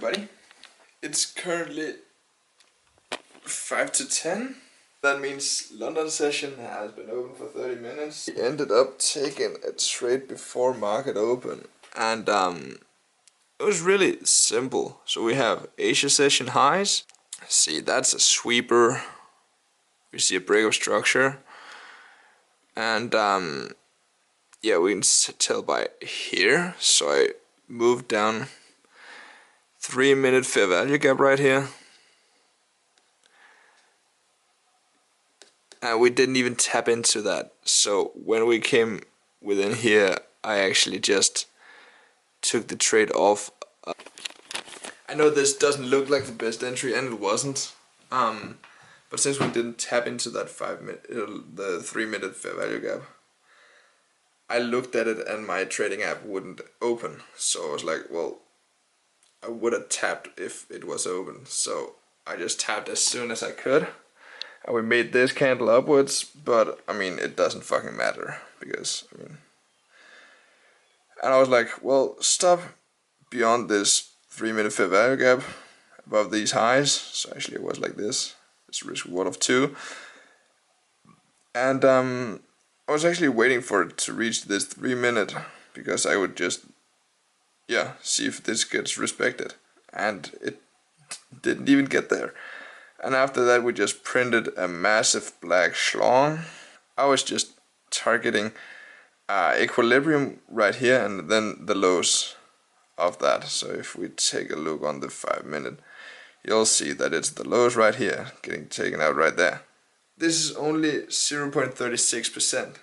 everybody. It's currently 5 to 10. That means London session has been open for 30 minutes. We ended up taking a trade before market open, and it was really simple. So we have Asia session highs. See, that's a sweeper. We see a break of structure, and yeah, we can tell by here. So I moved down 3-minute fair value gap right here. And we didn't even tap into that. So when we came within here, I actually just took the trade off. I know this doesn't look like the best entry, and it wasn't. But since we didn't tap into that 3-minute fair value gap, I looked at it and my trading app wouldn't open. So I was like, well, I would have tapped if it was open. So I just tapped as soon as I could. And we made this candle upwards, but I mean, it doesn't fucking matter because, I mean, and I was like, well, stop beyond this 3-minute fair value gap above these highs. So actually it was like this. It's risk reward of 2. And I was actually waiting for it to reach this 3-minute because I would just, yeah, see if this gets respected. And it didn't even get there. And after that we just printed a massive black schlong. I was just targeting equilibrium right here and then the lows of that. So if we take a look on the 5-minute, you'll see that it's the lows right here getting taken out right there. This is only 0.36%,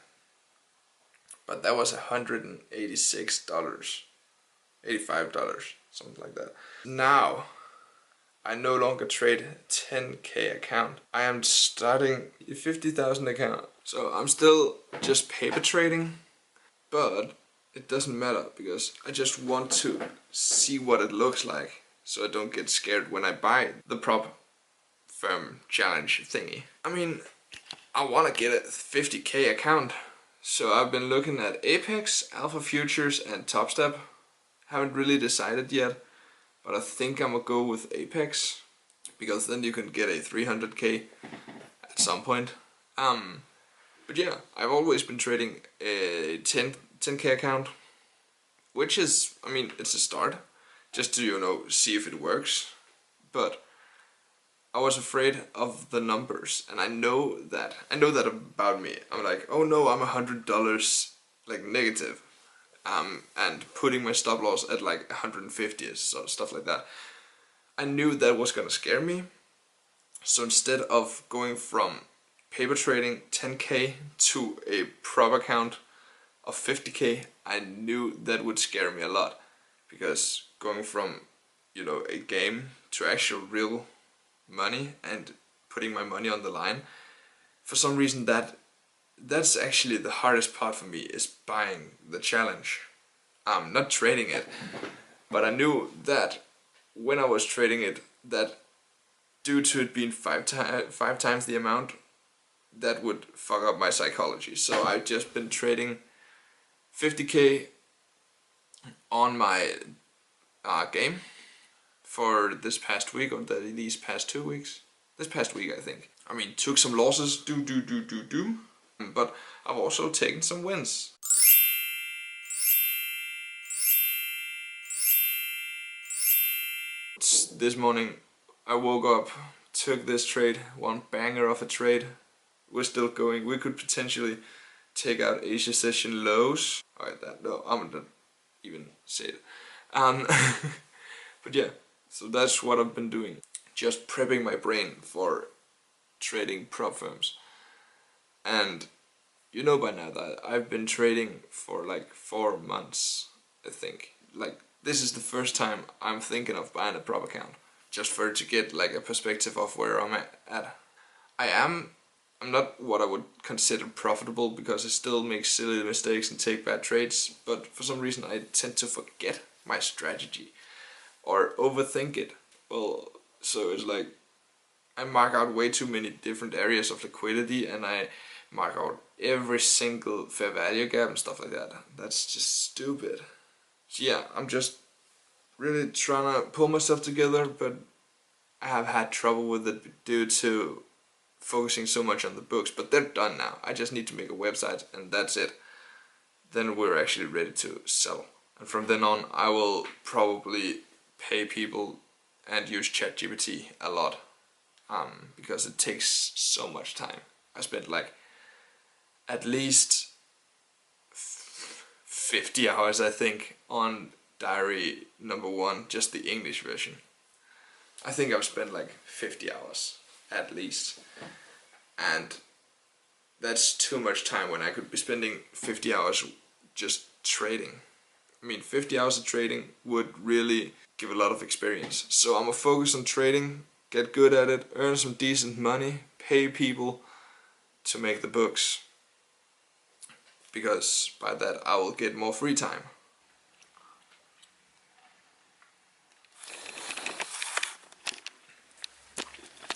but that was $186, $85, something like that. Now I no longer trade 10k account. I am starting a 50,000 account. So I'm still just paper trading, but it doesn't matter because I just want to see what it looks like so I don't get scared when I buy the prop firm challenge thingy. I mean, I want to get a 50k account. So I've been looking at Apex, Alpha Futures and Top Step. Haven't really decided yet. But I think I'm gonna go with Apex because then you can get a 300k at some point. But yeah, I've always been trading a 10k account, which is, I mean, it's a start, just to, you know, see if it works. But I was afraid of the numbers, and I know that about me. I'm like, oh no, I'm $100 like negative. And putting my stop loss at like 150 or so, stuff like that. I knew that was gonna scare me. So instead of going from paper trading 10k to a prop account of 50k, I knew that would scare me a lot. Because going from, you know, a game to actual real money and putting my money on the line, for some reason that's actually the hardest part for me, is buying the challenge. I'm not trading it, but I knew that when I was trading it, that due to it being five times the amount, that would fuck up my psychology. So I've just been trading 50k on my game for this past week, or these past 2 weeks. This past week, I think. I mean, took some losses, but I've also taken some wins. This morning I woke up, took this trade, one banger of a trade. We're still going. We could potentially take out Asia session lows. Alright, no, I'm not even say it. But yeah, so that's what I've been doing. Just prepping my brain for trading prop firms. And you know by now that I've been trading for like 4 months, I think. Like, this is the first time I'm thinking of buying a prop account, just for to get like a perspective of where I'm at. I'm not what I would consider profitable because I still make silly mistakes and take bad trades, but for some reason I tend to forget my strategy or overthink it. Well, so it's like I mark out way too many different areas of liquidity, and I mark out every single fair value gap and stuff like that. That's just stupid. So yeah, I'm just really trying to pull myself together, but I have had trouble with it due to focusing so much on the books. But they're done now. I just need to make a website and that's it. Then we're actually ready to sell. And from then on, I will probably pay people and use ChatGPT a lot. Because it takes so much time. I spent like at least 50 hours, I think, on diary number 1, just the English version. I think I've spent like 50 hours at least. And that's too much time when I could be spending 50 hours just trading. I mean, 50 hours of trading would really give a lot of experience. So I'm gonna focus on trading, get good at it, earn some decent money, pay people to make the books. Because by that I will get more free time.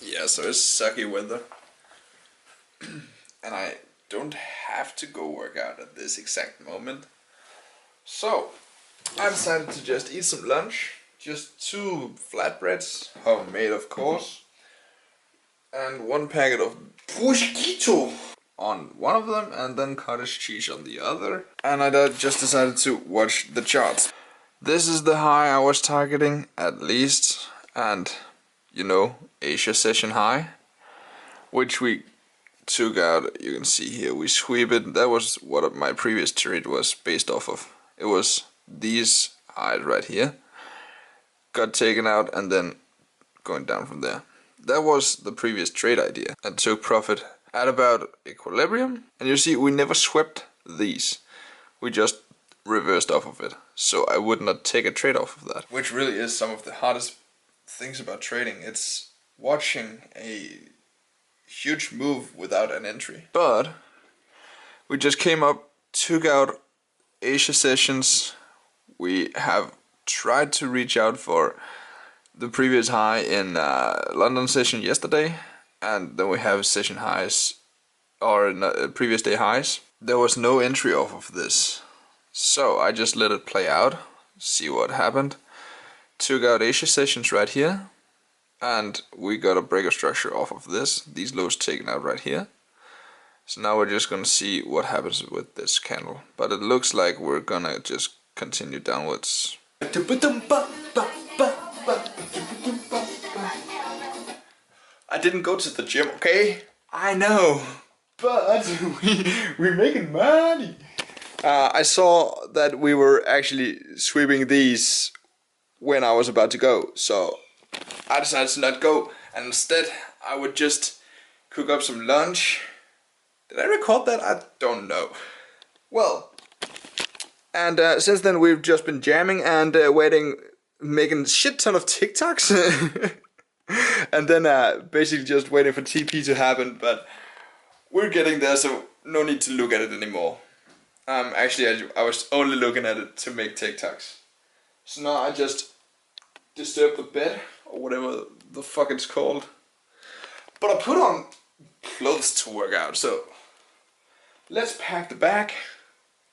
Yeah, so it's sucky weather. And I don't have to go work out at this exact moment. So I decided to just eat some lunch. Just 2 flatbreads, homemade of course. And 1 packet of prosciutto on one of them, and then cottage cheese on the other. And I just decided to watch the charts. This is the high I was targeting, at least. And, you know, Asia session high. Which we took out, you can see here, we sweep it. That was what my previous trade was based off of. It was these highs right here. Got taken out and then going down from there. That was the previous trade idea. And took profit at about equilibrium. And you see, we never swept these. We just reversed off of it. So I would not take a trade off of that. Which really is some of the hardest things about trading. It's watching a huge move without an entry. But we just came up, took out Asia sessions. We have tried to reach out for the previous high in London session yesterday, and then we have session highs or previous day highs. There was no entry off of this, so I just let it play out, see what happened. Took out Asia sessions right here, and we got a breaker structure off of this. These lows taken out right here. So now we're just gonna see what happens with this candle, but it looks like we're gonna just continue downwards. I didn't go to the gym, okay? I know, but we're making money. I saw that we were actually sweeping these when I was about to go, so I decided to not go, and instead I would just cook up some lunch. Did I record that? I don't know. Well, and since then we've just been jamming and waiting, making shit ton of TikToks. And then basically just waiting for TP to happen, but we're getting there, so no need to look at it anymore. Actually, I was only looking at it to make TikToks. So now I just disturb the bed, or whatever the fuck it's called. But I put on clothes to work out, so let's pack the bag.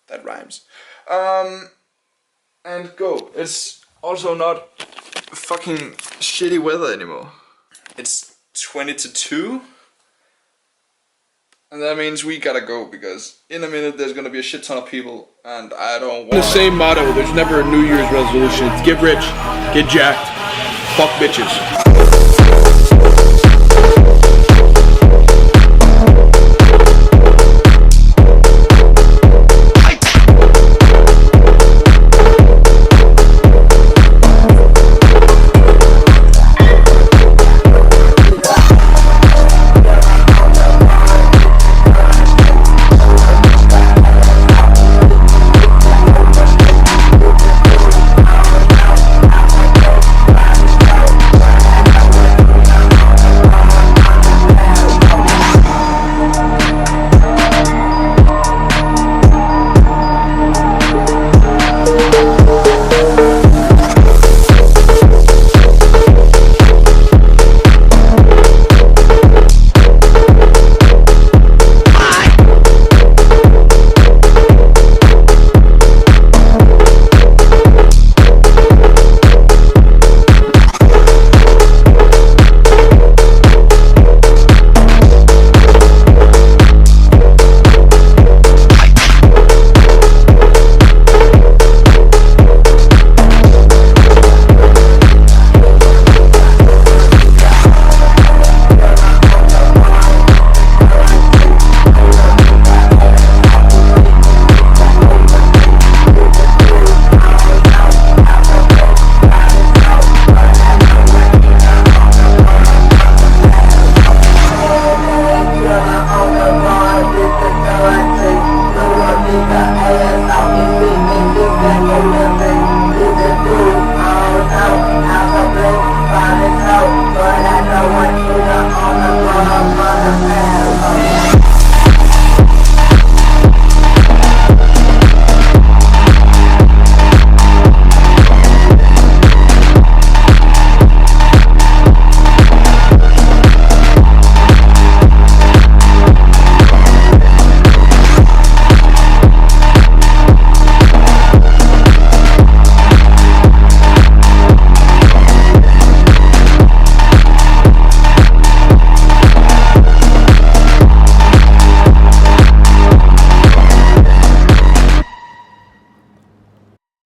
That rhymes. And go. It's also not fucking shitty weather anymore. It's 20 to 2. And that means we gotta go, because in a minute there's gonna be a shit ton of people, and I don't want... The same motto, there's never a New Year's resolution. It's get rich, get jacked, fuck bitches.